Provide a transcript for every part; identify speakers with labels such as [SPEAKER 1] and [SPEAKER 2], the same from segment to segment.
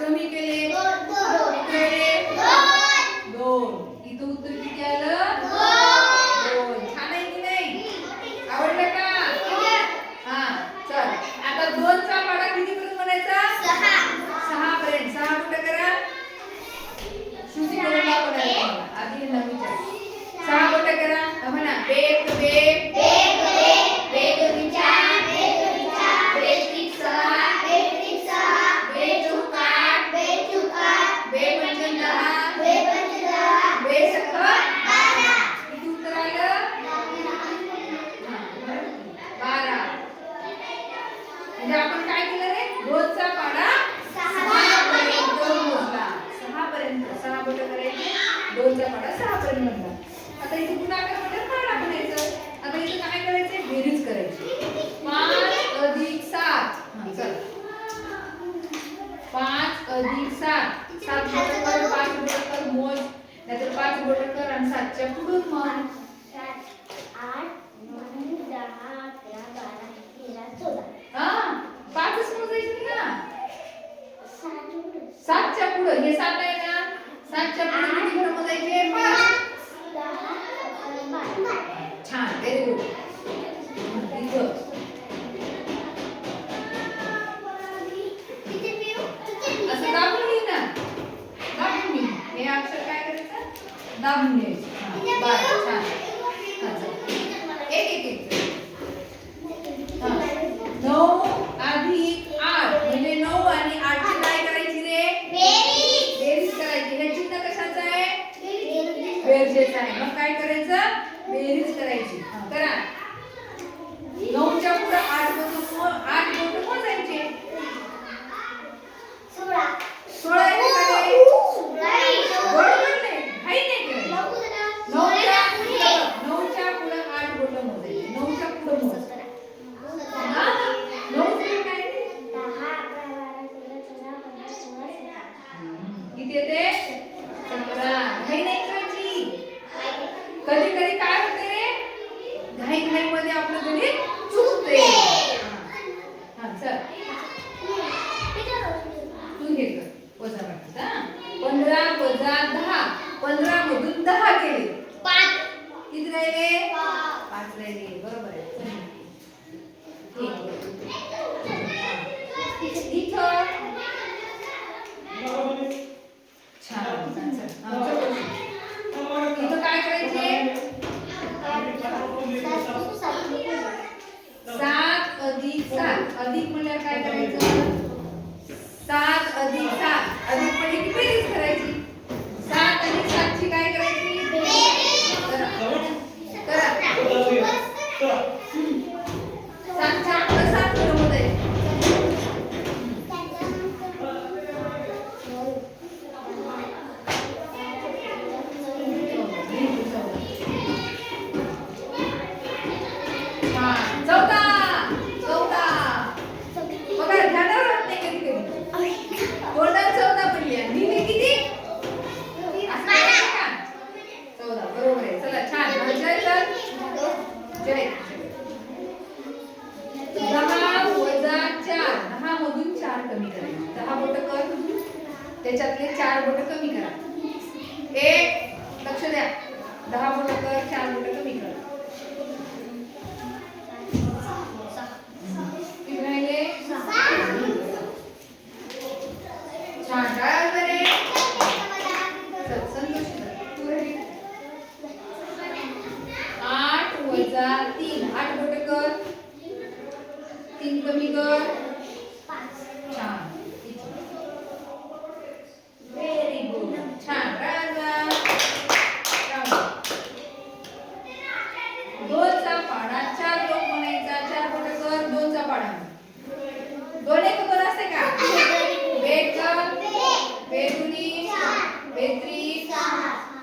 [SPEAKER 1] कमी केले किती राहिले 2. इथं उत्तर किती आलं 2. छान आहे की नाही? आवडलं का? हा चल आता 2 चा पाढा किती पर्यंत म्हणायचा 6 पर्यंत. 6 कुठे करा श्रुती करून दाखवणार आधी नवीच्या 6 कुठे करा म्हणा बेग बेग आपण काय केलं रे 2 चा पाढा 6 पर्यंत मोजला. 6 पर्यंत 6 बोट करायचे 2 चा पाढा 6 पर्यंत मोजला. आता इथे गुणाकार म्हणजे पाढा बनायचं. आता इथे काय करायचे बेरीज करायची 5 अधिक 7. हां चल 5 अधिक 7 7 बोट कर 5 बोट कर मोज नाहीतर 5 बोट कर आणि 7 च्या पुढून म्हण
[SPEAKER 2] 8 9 10 11 12 13 14.
[SPEAKER 1] हां 5च मोजायची ना 7 च्या पुढे हे 7 आहे ना 7 च्या पुढे किती घड मोजायचे 5 10 11 12. छान व्हेरी गुड. असं दाबून लिही ना दाबून लिही. हे अक्षर काय करायचं दाबून लिहायचं. बरं छान. एक एक एक 9 अधिक 8 म्हणजे 9 आणि 8 ची काय करायची रे बेरीज करायची. हे चिन्ह कशाचं आहे बेरजेचं आहे. मग काय करायचं बेरीज करायची. करा 9 च्या पुढे 8 बोट मोजायचे 16 येते बरोबर नाही हाय नाही करायचं. 9 च्या पुढे 8 बोट मोजायचे 9 च्या पुढे मोज 9 चे काय
[SPEAKER 2] 10 11 12 13 14 15 16 17.
[SPEAKER 1] किती येते 17. घाई नाही करायची. कधी कधी काय होते रे घाई मध्ये आपलं गणित चुकते. हां चल तू हे कर वजा वाटत. 15 वजा 10 15 मधून 10 गेले
[SPEAKER 2] 5
[SPEAKER 1] किती राहिले 5 राहिले. बरोबर आहे. इथं छान इथं काय करायचे 7 अधिक 7 अधिक म्हणल्यावर काय करायचं 7 अधिक 7 अधिक म्हणजे किती बेरीज करायची. 7 अधिक 7 ची काय करायची करा करा 7 च्या पुढे 7 पुढे मोजायचे. त्याच्यातले 4 बोट कमी करा. 1 लक्ष द्या 10 बोट कर 4 बोट कमी कर. किती राहिले 6. छान काय बरे संतोष तू रेडी 8 वजा 3 8 बोट कर 3 कमी कर 5. छान व्हेरी गुड. छान राजा 2 चा पाढा 4 लोक म्हणायचा 4 बोट कर 2 चा पाढा 2 एक 2 असते का बेग बेगुनी बेत्री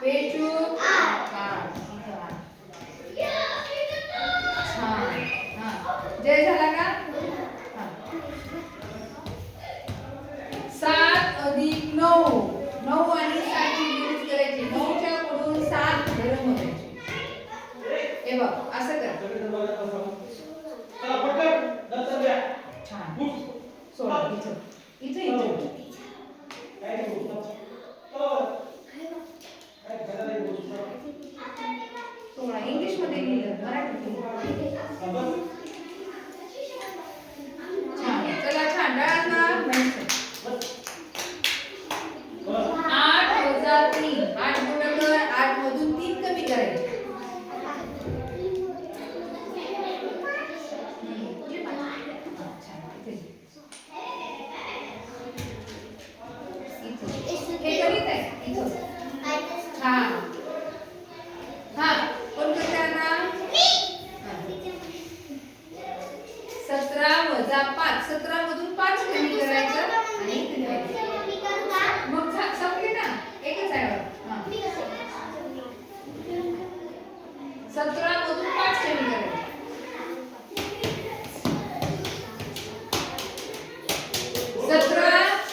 [SPEAKER 1] बेचू 8. छान. जय झाला का 7 अधिक 9 9 आणि 7 ची बेरीज करायची. 9 च्या पुढून 7 घड मोजायची. हे बघ असं कर छान. सोडा इथं इथं इथं 17 वजा 5. 17 मधून 5 कमी करायचं आणि इथे लिहायचं.
[SPEAKER 2] मी करू का?
[SPEAKER 1] मग संपली ना, एकच आहे बघ. हा.
[SPEAKER 2] मी कसं?
[SPEAKER 1] 17 मधून 5 कमी करायचं.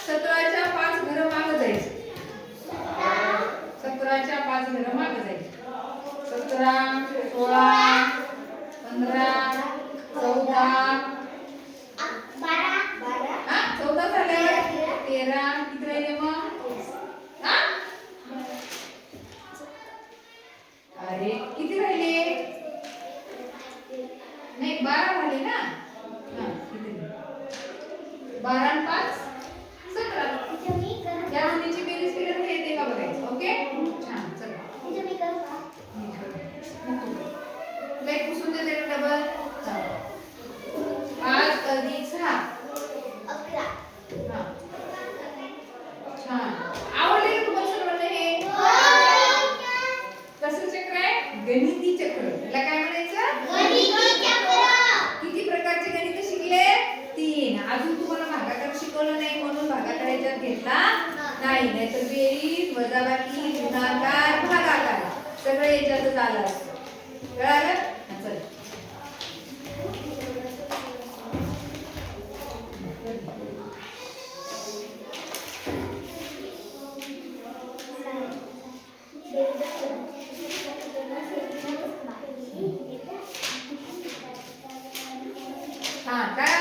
[SPEAKER 1] 17च्या 5 घरं मागं जायचं. 17च्या 5 घरं मागं जायचं. 17, 16, 15, 14.
[SPEAKER 2] 12.
[SPEAKER 1] हा 14 झाले. 13 किती राहिले मग? हा अरे किती राहिले? नाही 12 झाले ना. हा किती? 12 आणि 5 17.
[SPEAKER 2] तिथे मी करू
[SPEAKER 1] या
[SPEAKER 2] का?
[SPEAKER 1] दोन्हीची बेरीज केल्यावर हे येते का बघायचं. ओके छान चला.
[SPEAKER 2] तिथे मी करू का?
[SPEAKER 1] लाईक पुसून देते ना डबल. 5 अधिक 6.
[SPEAKER 2] 11.
[SPEAKER 1] हा छान. आवडले का तुम्हाला सर्वांना हे? कसं चक्र आहे? गणिती चक्र. याला काय म्हणायचं? किती प्रकारचे गणित शिकले? 3. अजून तुम्हाला भागाकार शिकवलं नाही म्हणून भागाकार याच्यात घेतला नाही. नाहीतर बेरीज, वजाबाकी, गुणाकार, भागाकार सगळं याच्यातच आलं असतं. कळालं? हा, चल. हा काय